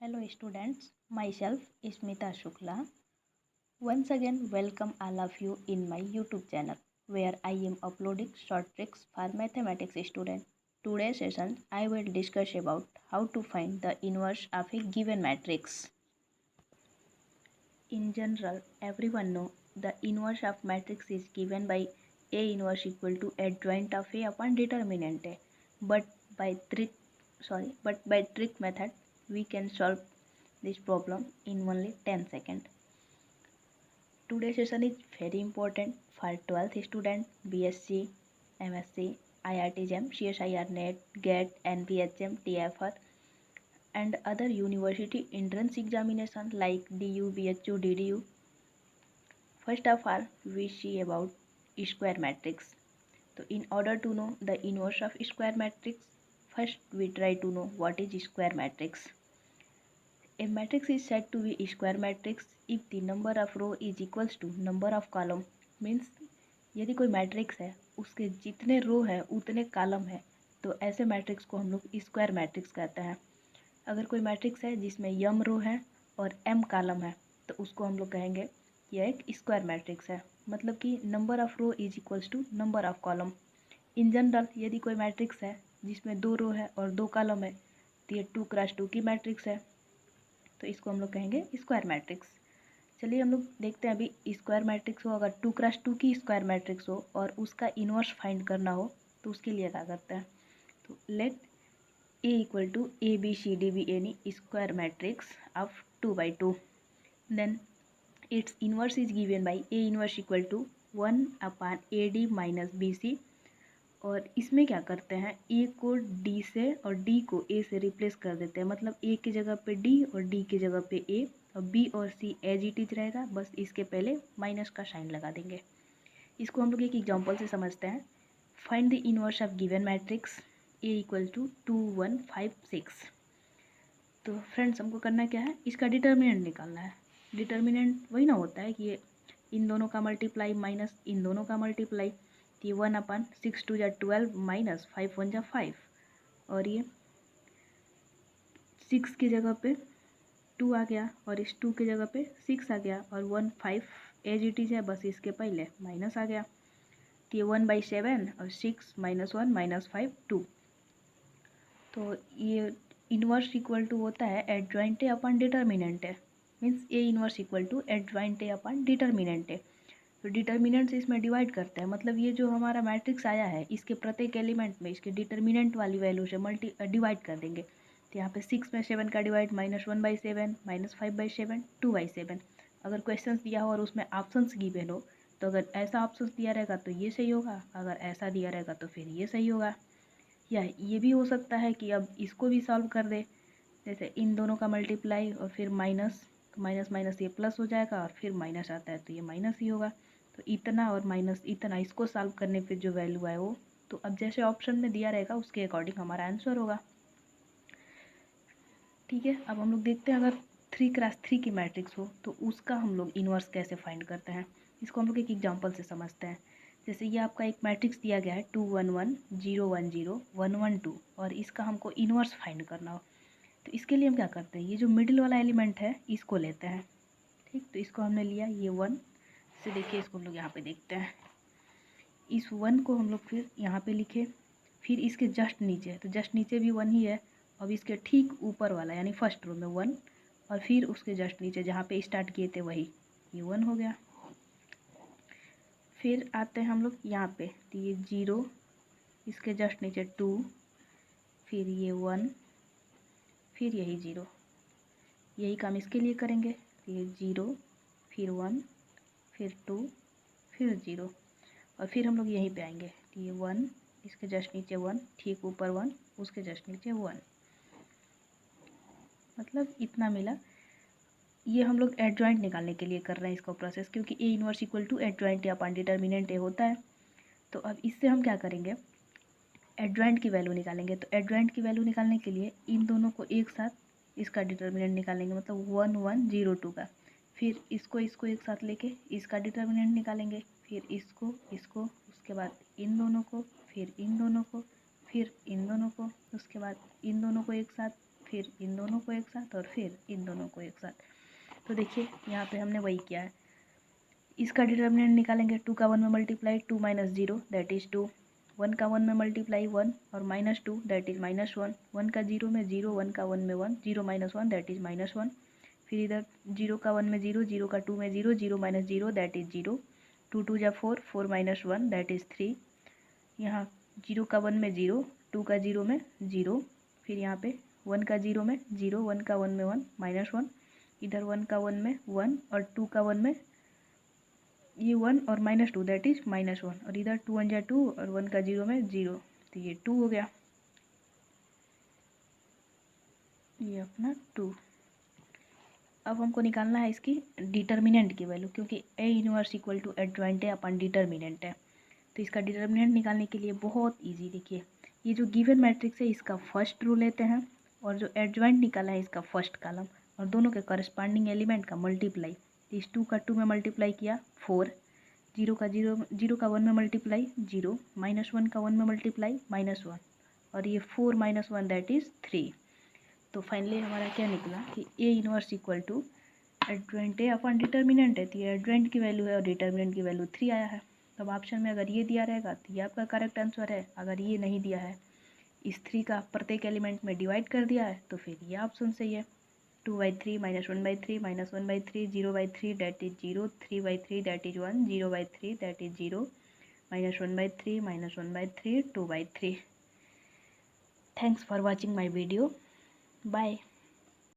Hello students, myself Smita Shukla. Once again welcome all of you in my YouTube channel where I am uploading short tricks for mathematics students. Today's session I will discuss about how to find the inverse of a given matrix. In general, everyone know the inverse of matrix is given by A inverse equal to adjoint of A upon determinant A. But by trick method we can solve this problem in only 10 seconds. Today's session is very important for 12th student, BSc, MSc, IRT JAM, CSIR NET, GATE, NBHM, TFR and other university entrance examination like DU, BHU, DDU. First of all, we see about square matrix. So in order to know the inverse of square matrix, first we try to know what is square matrix. A matrix is said to be a square matrix if the number of row is equals to number of column. Means यदि कोई matrix है उसके जितने रो है उतने column है तो ऐसे मैट्रिक्स को हम लोग स्क्वायर मैट्रिक्स कहते हैं। अगर कोई मैट्रिक्स है जिसमें m रो है और m कॉलम है तो उसको हम लोग कहेंगे यह एक स्क्वायर मैट्रिक्स है। मतलब कि number of row is equals to number of column. In general यदि कोई मैट्रिक्स है जिसमें 2 रो है और 2 कॉलम है तो ये 2x2 की मैट्रिक्स है, तो इसको हम लोग कहेंगे स्क्वायर मैट्रिक्स। चलिए हम लोग देखते हैं अभी स्क्वायर मैट्रिक्स हो, अगर 2x2 की स्क्वायर मैट्रिक्स हो और उसका इन्वर्स फाइंड करना हो तो उसके लिए क्या करते हैं। तो let A equal to ABCD be any square matrix of 2/2, then its inverse is given by A inverse equal to 1/AD minus BC। और इसमें क्या करते हैं, ए को डी से और डी को ए से रिप्लेस कर देते हैं। मतलब ए की जगह पे डी और डी की जगह पे ए और बी और सी एज इट इज रहेगा, बस इसके पहले माइनस का साइन लगा देंगे। इसको हम लोग एक एग्जांपल से समझते हैं। Find the inverse of given matrix A equal to 2 1 5 6। तो फ्रेंड्स हमको करना क्या है, इसका डिटर्मिनेंट निकालना है। डिटर्मिनेंट वही ना होता है कि ये इन दोनों का मल्टीप्लाई माइनस इन दोनों का मल्टीप्लाई, ये 1/6 2 = 12 माइनस 5 1 = 5 और ये 6 की जगह पे 2 आ गया और इस 2 की जगह पे 6 आ गया और 1 5 एज इट इज है, बस इसके पहले माइनस आ गया। तो ये 1/7 और 6 -1 -5 2। तो ये इन्वर्स इक्वल टू होता है एडजॉइंट ए अपॉन डिटर्मिनेंट है। Means A inverse equal to adjoint A upon determinant है। तो डिटर्मिनेंट से इसमें डिवाइड करते हैं। मतलब ये जो हमारा मैट्रिक्स आया है इसके प्रत्येक एलिमेंट में इसके डिटर्मिनेंट वाली वैल्यू से डिवाइड कर देंगे। तो यहाँ पे 6 में 7 का डिवाइड -1/7 -5/7 2/7। अगर क्वेश्चंस दिया हो और उसमें ऑप्शंस गिवन हो तो अगर ऐसा ऑप्शंस दिया रहेगा तो ये सही होगा, अगर ऐसा दिया रहेगा तो फिर ये सही होगा। या ये भी हो सकता है कि अब इसको भी सॉल्व कर दे, जैसे इन दोनों का मल्टीप्लाई और फिर माइनस, तो माइनस माइनस ये प्लस हो जाएगा और फिर माइनस आता है तो ये माइनस ही होगा। तो इतना और माइनस इतना, इसको सॉल्व करने पे जो वैल्यू आए वो, तो अब जैसे ऑप्शन में दिया रहेगा उसके अकॉर्डिंग हमारा आंसर होगा। ठीक है, अब हम लोग देखते हैं अगर 3x3 की मैट्रिक्स हो तो उसका हम लोग इन्वर्स कैसे फाइंड करते हैं। इसको हम लोग एक एग्जांपल से समझते हैं। जैसे ये आपका एक मैट्रिक्स दिया गया है 2 1 1 0 1 0 1 1 2 और इसका हमको इन्वर्स फाइंड करना हो तो इसके लिए हम क्या करते हैं, ये जो मिडिल वाला एलिमेंट है इसको लेते हैं। ठीक, तो इसको हमने लिया ये 1 से, देखिए इसको हम लोग यहाँ पे देखते हैं। इस 1 को हम लोग फिर यहाँ पे लिखे, फिर इसके जस्ट नीचे, तो जस्ट नीचे भी 1 ही है। अब इसके ठीक ऊपर वाला यानी फर्स्ट रो में 1 और फिर उसके जस्ट नीचे जहाँ पे स्टार्ट किए थे वही, ये 1 हो गया। फिर आते हैं हम लोग यहाँ पे, तो ये 0, इसके जस्ट नीचे 2, फिर ये 1, फिर यही 0। यही काम इसके लिए करेंगे। तो ये 0 फिर 1 फिर 2 फिर 0 और फिर हम लोग यहीं पे आएंगे। तो ये 1, इसके जस्ट नीचे 1, ठीक ऊपर 1, उसके जस्ट नीचे 1, मतलब इतना मिला। ये हम लोग एडजॉइंट निकालने के लिए कर रहे हैं इसको प्रोसेस, क्योंकि ए इन्वर्स इक्वल टू एडजॉइंट या अपॉन डिटर्मिनेंट ए होता है। तो अब इससे हम क्या करेंगे, एडजॉइंट की वैल्यू निकालेंगे। तो एडजॉइंट की वैल्यू निकालने के लिए इन दोनों को एक साथ इसका डिटर्मिनेंट निकालेंगे, मतलब 1 1 0 2 का। फिर इसको एक साथ लेके इसका डिटर्मिनेंट निकालेंगे, फिर इसको उसके बाद इन दोनों को, फिर इन दोनों को, फिर इन दोनों को, उसके बाद इन दोनों को एक साथ, फिर इन दोनों को एक साथ और फिर इन दोनों को एक साथ। तो देखिए यहाँ पे हमने वही किया है। इसका डिटर्मिनेंट निकालेंगे, 2 का 1 में मल्टीप्लाई 2 माइनस 0 दैट इज़ 2, 1 का 1 में मल्टीप्लाई 1 और माइनस 2 दैट इज़ -1, 1 का 0 में 0, 1 का 1 में 1, 0 माइनस 1 दैट इज़ -1, फिर इधर 0 का 1 में 0, 0 का 2 में 0, 0 माइनस 0 दैट इज़ 0, 2 2 जा 4, 4 माइनस 1 दैट इज़ 3, यहाँ 0 का 1 में 0, 2 का 0 में 0, फिर यहाँ पे 1 का 0 में 0, 1 का 1 में 1 -1, इधर 1 का 1 में 1 और 2 का 1 में ये 1 और -2 दैट इज -1, और इधर 2 1 जा 2 और 1 का 0 में 0, तो ये 2 हो गया, ये अपना 2। अब हमको निकालना है इसकी डिटर्मिनेंट की वैल्यू, क्योंकि A inverse equal to adjoint है अपन डिटर्मिनेंट है। तो इसका डिटर्मिनेंट निकालने के लिए बहुत इजी, देखिए ये जो गिवन मैट्रिक्स है इसका फर्स्ट रो लेते हैं और जो एडजॉइंट निकाला है इसका फर्स्ट कॉलम और दोनों के करस्पॉन्डिंग एलिमेंट का मल्टीप्लाई। इस 2 का 2 में मल्टीप्लाई किया 4, 0 का 0, 0 का 1 में मल्टीप्लाई 0, -1 का 1 में मल्टीप्लाई -1 और ये 4 -1 दैट इज़ 3। तो फाइनली हमारा क्या निकला कि A inverse equal to adjoint A upon determinant है, तो ये एडजॉइंट की वैल्यू है और डिटर्मिनेंट की वैल्यू 3 आया है। तब ऑप्शन में अगर ये दिया रहेगा तो ये आपका करेक्ट आंसर है, अगर ये नहीं दिया है, इस 3 का प्रत्येक एलिमेंट में डिवाइड कर दिया है तो फिर ये ऑप्शन सही है। 2/3 -1/3 -1/3 0/3 that is 0, 3/3 that is 1, 0/3 that is 0, -1/3 -1/3 2/3। Thanks for watching my video, bye.